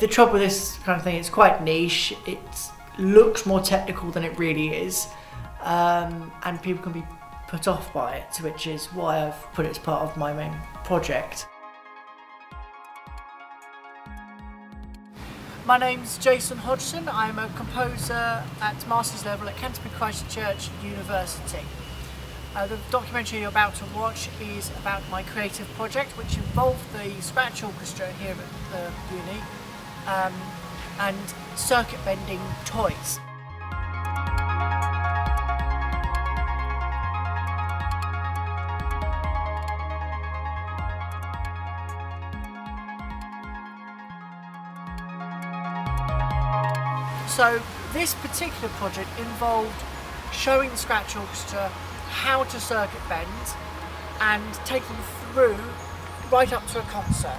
The trouble with this kind of thing, it's quite niche. It looks more technical than it really is, and people can be put off by it, which is why I've put it as part of my main project. My name's Jason Hodgson. I'm a composer at master's level at Canterbury College University. The documentary you're about to watch is about my creative project, which involved the scratch orchestra here at the uni and circuit bending toys. So this particular project involved showing the scratch orchestra how to circuit bend and take them through right up to a concert.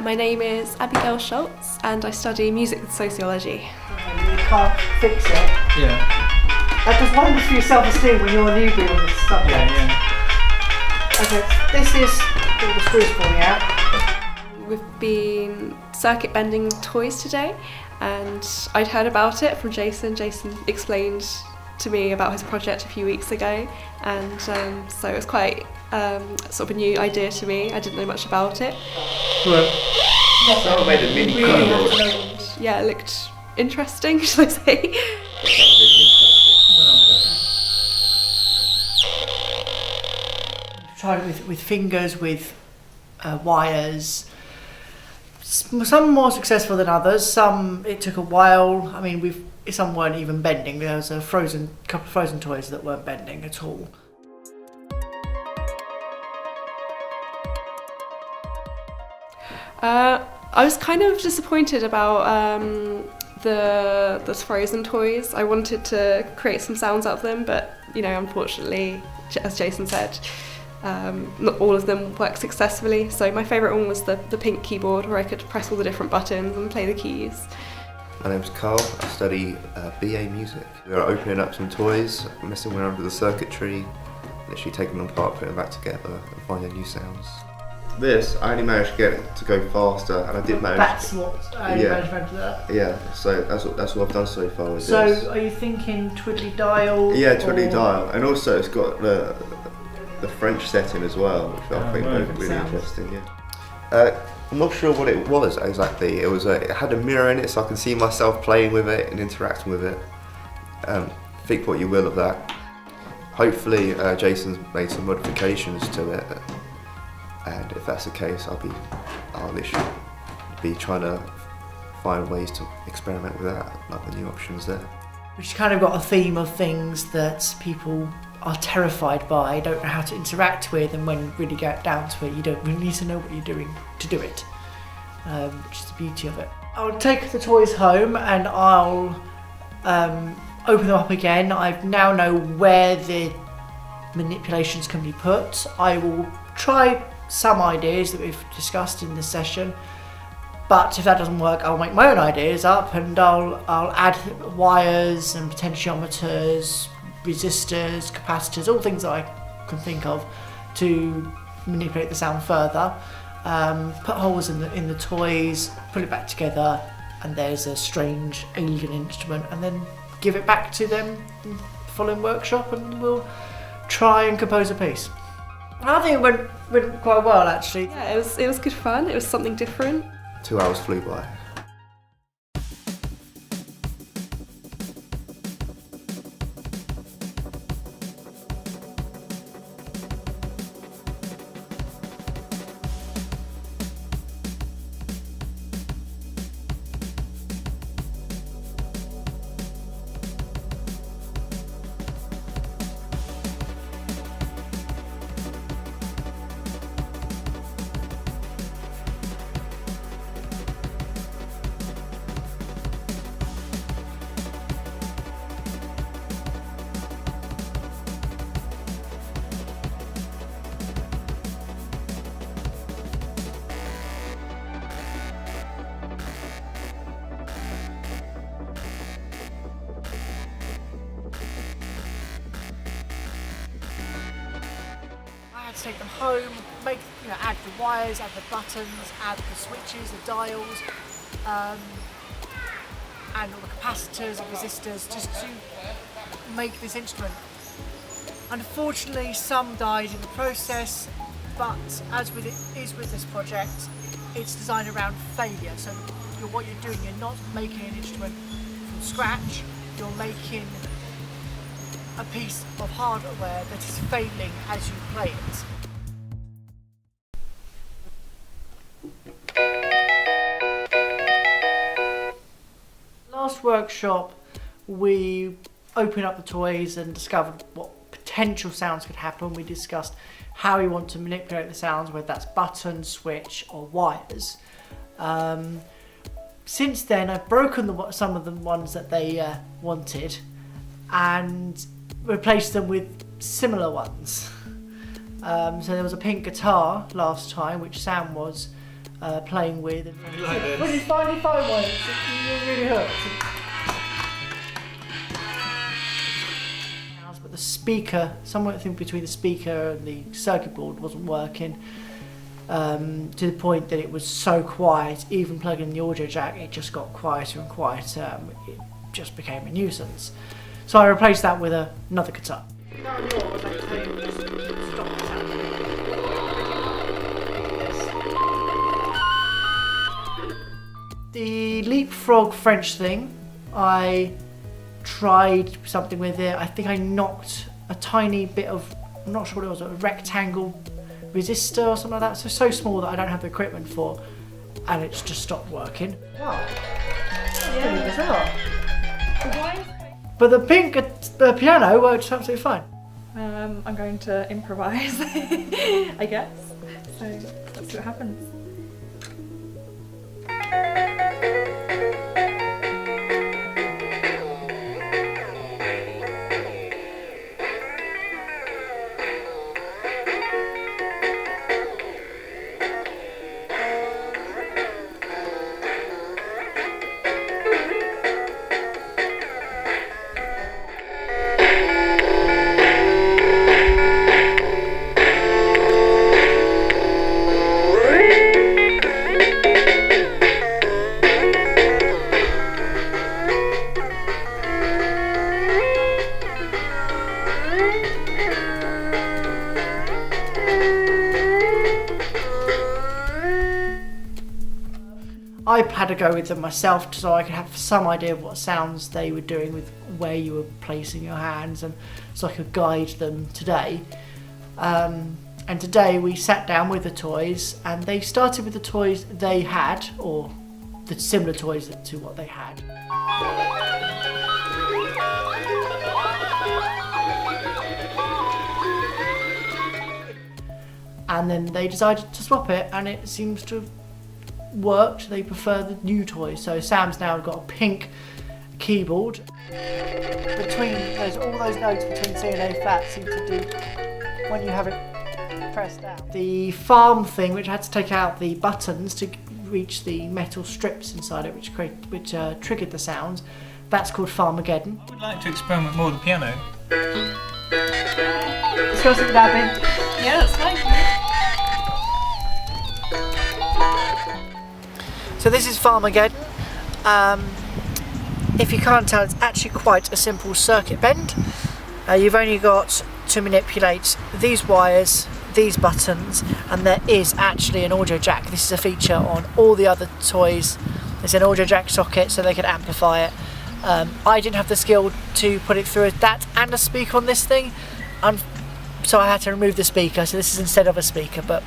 My name is Abigail Schultz and I study music and sociology. You can't fix it. Yeah. That does wonders for your self-esteem when you're a newbie on this subject. Yeah. Okay, this is all the screws falling out. We've been circuit bending toys today and I'd heard about it from Jason. Jason explained to me about his project a few weeks ago, and so it was quite sort of a new idea to me. I didn't know much about it. Someone made a mini keyboard. Yeah, it looked interesting, should I say. Tried it with fingers, with wires. Some more successful than others. Some it took a while. I mean, some weren't even bending. There was a couple of frozen toys that weren't bending at all. I was kind of disappointed about the frozen toys. I wanted to create some sounds out of them, but unfortunately, as Jason said, not all of them worked successfully. So my favourite one was the pink keyboard, where I could press all the different buttons and play the keys. My name's Carl. I study BA music. We are opening up some toys, messing around with the circuitry, literally taking them apart, putting them back together and finding new sounds. This, I only managed to get it to go faster, and I did manage. That's what I managed to do that. Yeah, so that's what I've done so far with so this. So, are you thinking twiddly dial? Yeah, twiddly dial, and also it's got the French setting as well, which I think was really interesting. Yeah. I'm not sure what it was exactly. It had a mirror in it, so I can see myself playing with it and interacting with it. Think what you will of that. Hopefully, Jason's made some modifications to it. And if that's the case, I'll literally be trying to find ways to experiment with that, like the new options there. Which kind of got a theme of things that people are terrified by, don't know how to interact with, and when really get down to it, you don't really need to know what you're doing to do it, which is the beauty of it. I'll take the toys home and I'll open them up again. I now know where the manipulations can be put. I will try some ideas that we've discussed in this session, but if that doesn't work, I'll make my own ideas up and I'll add wires and potentiometers, resistors, capacitors, all things that I can think of to manipulate the sound further. Put holes in the toys, put it back together, and there's a strange alien instrument, and then give it back to them in the following workshop, and we'll try and compose a piece. I think it went quite well, actually. Yeah, it was good fun. It was something different. 2 hours flew by. Take them home, add the wires, add the buttons, add the switches, the dials, and all the capacitors and resistors just to make this instrument. Unfortunately, some died in the process, but as with it is with this project, it's designed around failure. So what you're doing, you're not making an instrument from scratch, you're making a piece of hardware that is failing as you play it. Last workshop, we opened up the toys and discovered what potential sounds could happen. We discussed how we want to manipulate the sounds, whether that's button, switch or wires. Since then I've broken some of the ones that they wanted and replaced them with similar ones. So there was a pink guitar last time which Sam was playing with. When you finally find one, it really hurts. But the speaker, something between the speaker and the circuit board wasn't working, to the point that it was so quiet, even plugging in the audio jack, it just got quieter and quieter. It just became a nuisance. So I replaced that with another guitar. The leapfrog French thing, I tried something with it. I think I knocked a tiny bit of, I'm not sure what it was, a rectangle resistor or something like that. So small that I don't have the equipment for, and it's just stopped working. Wow. Yeah, bizarre. But the pink piano works absolutely fine. I'm going to improvise, I guess. So let's see what happens. I had to go with them myself so I could have some idea of what sounds they were doing with where you were placing your hands, and so I could guide them today. And today we sat down with the toys, and they started with the toys they had, or the similar toys to what they had. And then they decided to swap it, and it seems to have worked. They prefer the new toys. So Sam's now got a pink keyboard. Between all those notes between C and A flat seem to do when you have it pressed down. The farm thing, which had to take out the buttons to reach the metal strips inside it, which triggered the sounds, that's called Farmageddon. I would like to experiment more with the piano. Discuss it with Abby. Yeah, that's fine. So this is Farmageddon. If you can't tell, it's actually quite a simple circuit bend. You've only got to manipulate these wires, these buttons, and there is actually an audio jack. This is a feature on all the other toys. There's an audio jack socket so they can amplify it. I didn't have the skill to put it through that and a speaker on this thing, so I had to remove the speaker, so this is instead of a speaker, but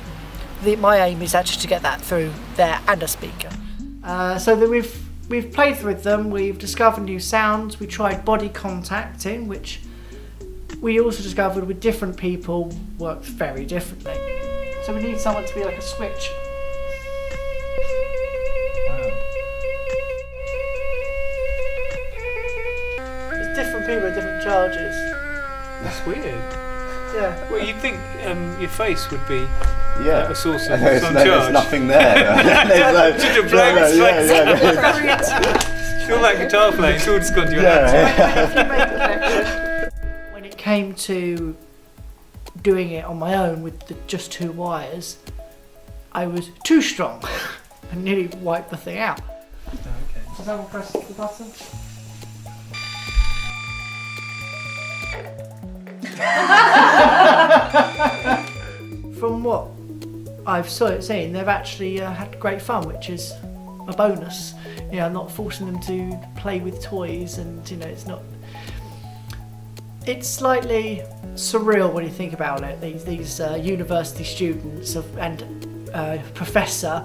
my aim is actually to get that through there and a speaker. So that we've played with them, we've discovered new sounds, we tried body contacting, which we also discovered with different people works very differently. So we need someone to be like a switch. There's different people with different charges. That's weird. Yeah. Well, you'd think your face would be Yeah. a source of there's some there's charge. nothing there. There's Just a blank face. Feel like guitar playing, it's all just gone to your hands. When it came to doing it on my own with just two wires, I was too strong and nearly wiped the thing out. someone press the button? From what I've seen, they've actually had great fun, which is a bonus. You know, not forcing them to play with toys, and you know, it's slightly surreal when you think about it. These university students and professor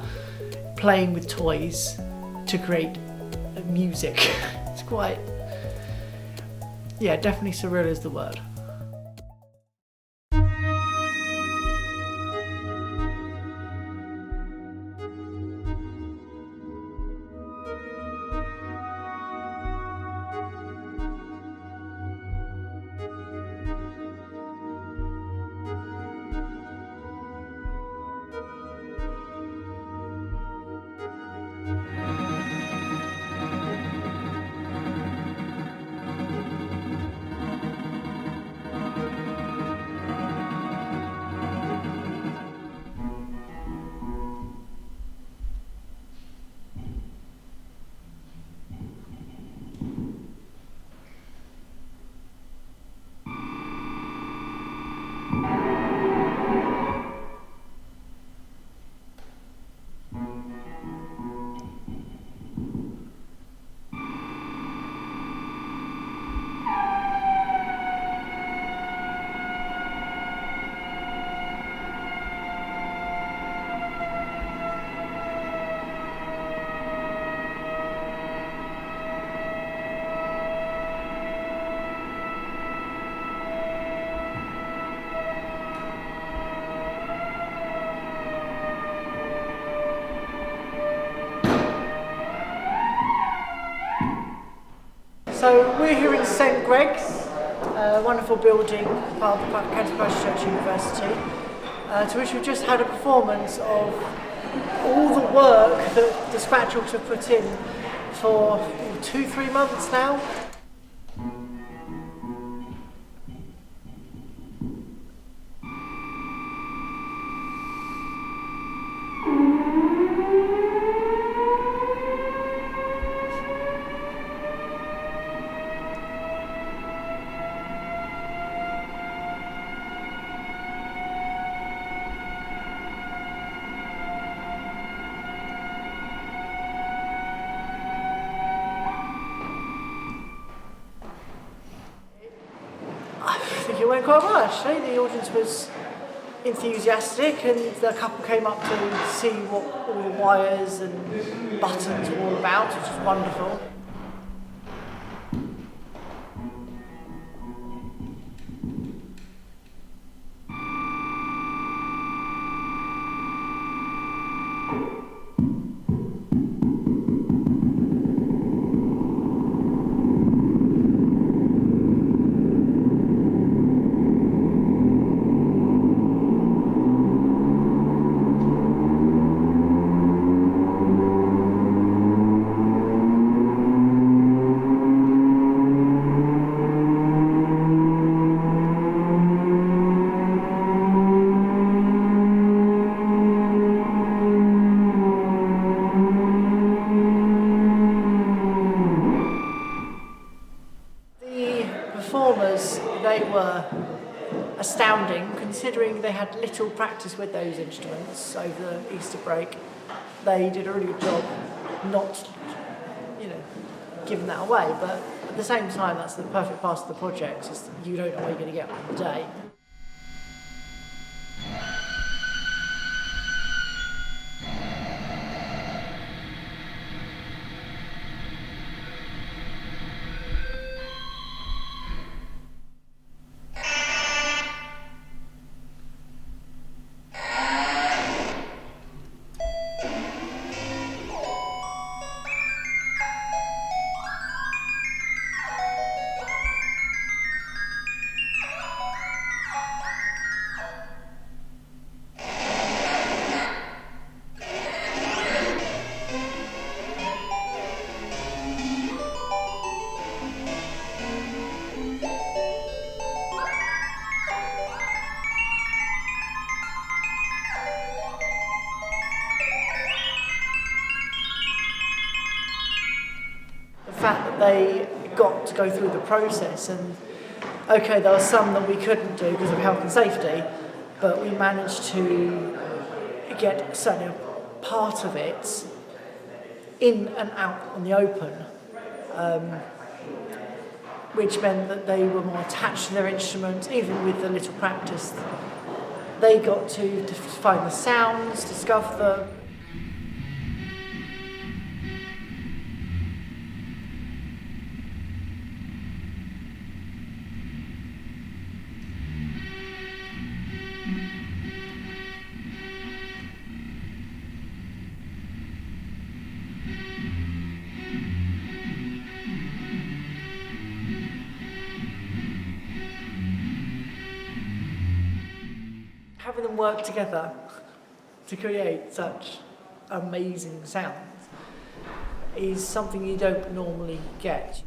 playing with toys to create music. It's quite, yeah, definitely surreal is the word. So we're here in St Greg's, a wonderful building, part of the Canterbury College University, to which we've just had a performance of all the work that the Scratchers have put in for 2-3 months now. I think it went quite well actually. The audience was enthusiastic and the couple came up to see what all the wires and buttons were all about, which was wonderful. Performers, they were astounding considering they had little practice with those instruments over the Easter break. They did a really good job not, giving that away, but at the same time that's the perfect part of the project, is you don't know what you're going to get on the day. they got to go through the process. And okay, there were some that we couldn't do because of health and safety, but we managed to get certainly a part of it in and out on the open, which meant that they were more attached to their instruments. Even with the little practice, they got to find the sounds, discover them. Having them work together to create such amazing sounds is something you don't normally get.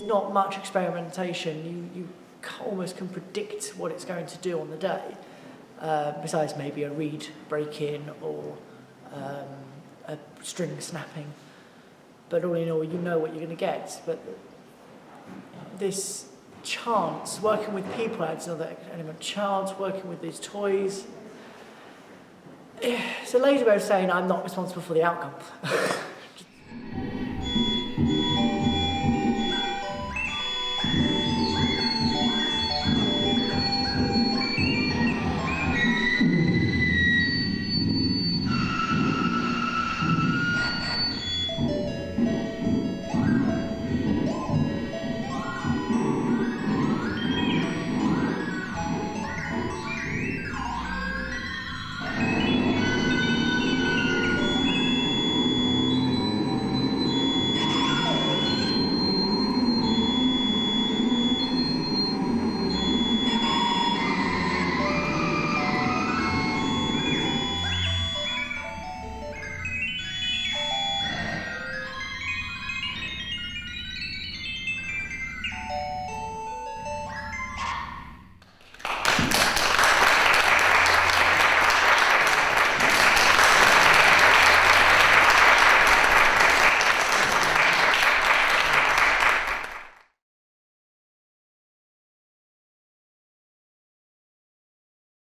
Not much experimentation. You almost can predict what it's going to do on the day, besides maybe a reed break-in or a string snapping. But all in all, you know what you're going to get. But this chance, working with people adds another element. Chance, working with these toys. It's a lazy way of saying I'm not responsible for the outcome.